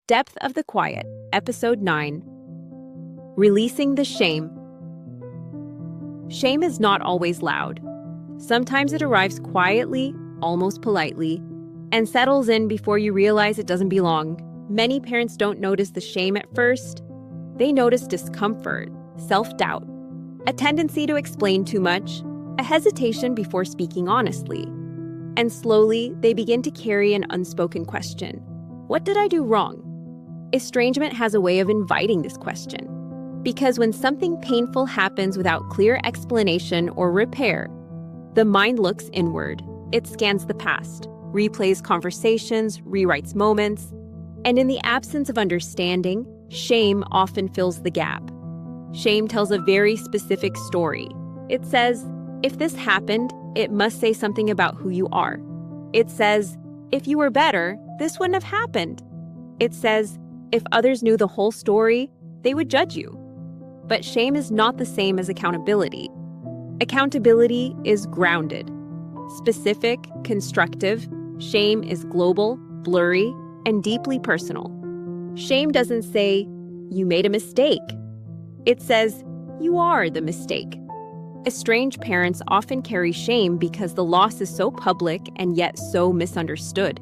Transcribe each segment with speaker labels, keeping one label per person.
Speaker 1: Depth of the Quiet, Episode 9. Releasing the Shame. Shame is not always loud. Sometimes it arrives quietly, almost politely, and settles in before you realize it doesn't belong. Many parents don't notice the shame at first. They notice discomfort, self-doubt, a tendency to explain too much, a hesitation before speaking honestly. And slowly, they begin to carry an unspoken question. What did I do wrong? Estrangement has a way of inviting this question. Because when something painful happens without clear explanation or repair, the mind looks inward. It scans the past, replays conversations, rewrites moments, and in the absence of understanding, shame often fills the gap. Shame tells a very specific story. It says, if this happened, it must say something about who you are. It says, if you were better, this wouldn't have happened. It says, if others knew the whole story, they would judge you. But shame is not the same as accountability. Accountability is grounded, specific, constructive. Shame is global, blurry, and deeply personal. Shame doesn't say, you made a mistake. It says, you are the mistake. Estranged parents often carry shame because the loss is so public and yet so misunderstood.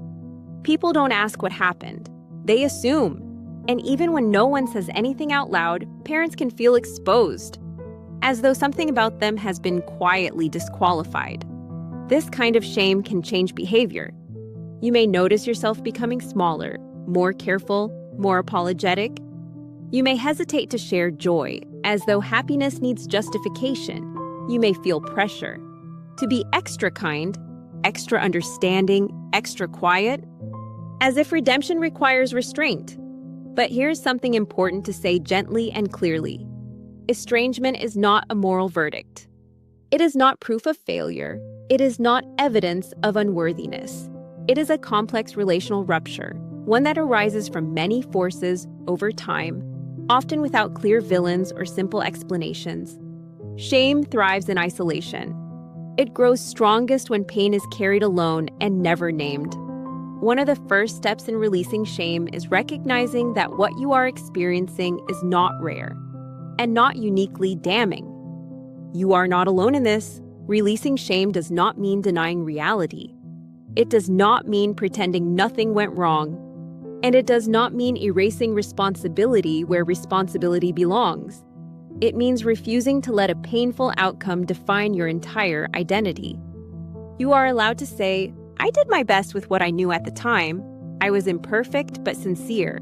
Speaker 1: People don't ask what happened. They assume. And even when no one says anything out loud, parents can feel exposed, as though something about them has been quietly disqualified. This kind of shame can change behavior. You may notice yourself becoming smaller, more careful, more apologetic. You may hesitate to share joy, as though happiness needs justification. You may feel pressure to be extra kind, extra understanding, extra quiet, as if redemption requires restraint. But here's something important to say gently and clearly. Estrangement is not a moral verdict. It is not proof of failure. It is not evidence of unworthiness. It is a complex relational rupture, one that arises from many forces over time, often without clear villains or simple explanations. Shame thrives in isolation. It grows strongest when pain is carried alone and never named. One of the first steps in releasing shame is recognizing that what you are experiencing is not rare and not uniquely damning. You are not alone in this. Releasing shame does not mean denying reality. It does not mean pretending nothing went wrong. And it does not mean erasing responsibility where responsibility belongs. It means refusing to let a painful outcome define your entire identity. You are allowed to say, I did my best with what I knew at the time. I was imperfect but sincere.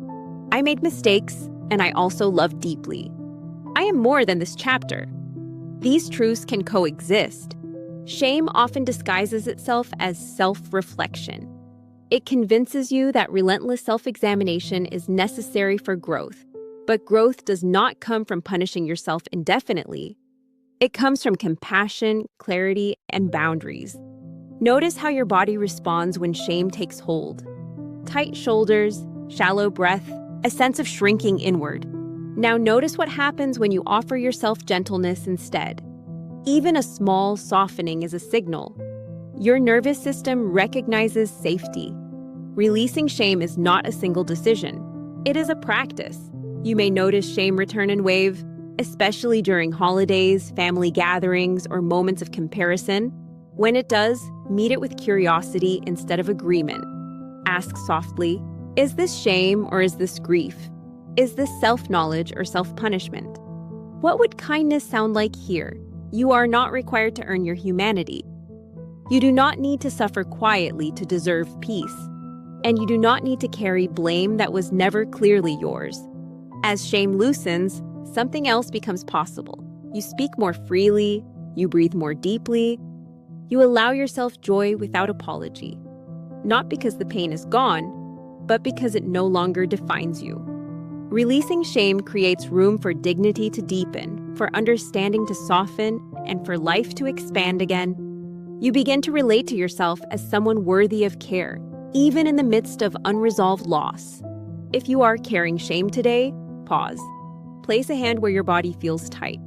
Speaker 1: I made mistakes, and I also loved deeply. I am more than this chapter. These truths can coexist. Shame often disguises itself as self-reflection. It convinces you that relentless self-examination is necessary for growth. But growth does not come from punishing yourself indefinitely. It comes from compassion, clarity, and boundaries. Notice how your body responds when shame takes hold. Tight shoulders, shallow breath, a sense of shrinking inward. Now notice what happens when you offer yourself gentleness instead. Even a small softening is a signal. Your nervous system recognizes safety. Releasing shame is not a single decision. It is a practice. You may notice shame return in wave, especially during holidays, family gatherings, or moments of comparison. When it does, meet it with curiosity instead of agreement. Ask softly, is this shame or is this grief? Is this self-knowledge or self-punishment? What would kindness sound like here? You are not required to earn your humanity. You do not need to suffer quietly to deserve peace. And you do not need to carry blame that was never clearly yours. As shame loosens, something else becomes possible. You speak more freely, you breathe more deeply, you allow yourself joy without apology. Not because the pain is gone, but because it no longer defines you. Releasing shame creates room for dignity to deepen, for understanding to soften, and for life to expand again. You begin to relate to yourself as someone worthy of care, even in the midst of unresolved loss. If you are carrying shame today, pause. Place a hand where your body feels tight.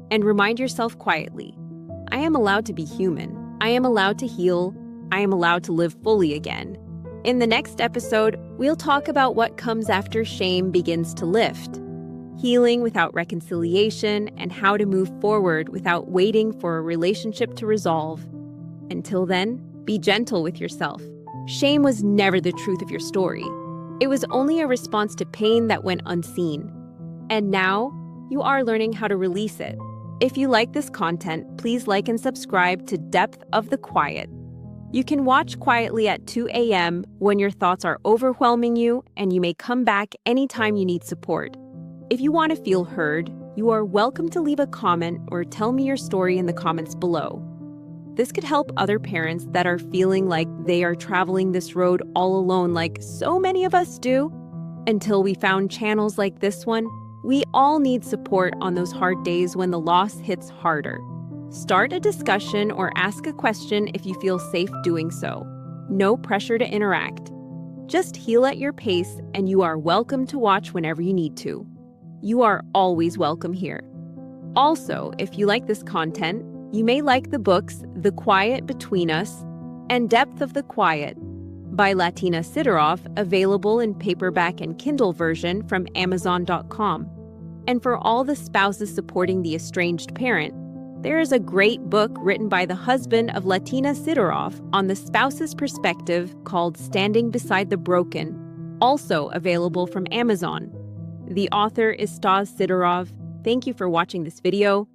Speaker 1: And remind yourself quietly, I am allowed to be human. I am allowed to heal. I am allowed to live fully again. In the next episode, we'll talk about what comes after shame begins to lift, healing without reconciliation, and how to move forward without waiting for a relationship to resolve. Until then, be gentle with yourself. Shame was never the truth of your story. It was only a response to pain that went unseen. And now, you are learning how to release it. If you like this content, please like and subscribe to Depth of the Quiet. You can watch quietly at 2 a.m. when your thoughts are overwhelming you, and you may come back anytime you need support. If you want to feel heard, you are welcome to leave a comment or tell me your story in the comments below. This could help other parents that are feeling like they are traveling this road all alone like so many of us do. Until we found channels like this one, we all need support on those hard days when the loss hits harder. Start a discussion or ask a question if you feel safe doing so. No pressure to interact. Just heal at your pace, and you are welcome to watch whenever you need to. You are always welcome here. Also, if you like this content, you may like the books The Quiet Between Us and Depth of the Quiet by Latina Sidoroff, available in paperback and Kindle version from Amazon.com. And for all the spouses supporting the estranged parent, there is a great book written by the husband of Latina Sidoroff on the spouse's perspective called Standing Beside the Broken, also available from Amazon. The author is Stas Sidorov. Thank you for watching this video.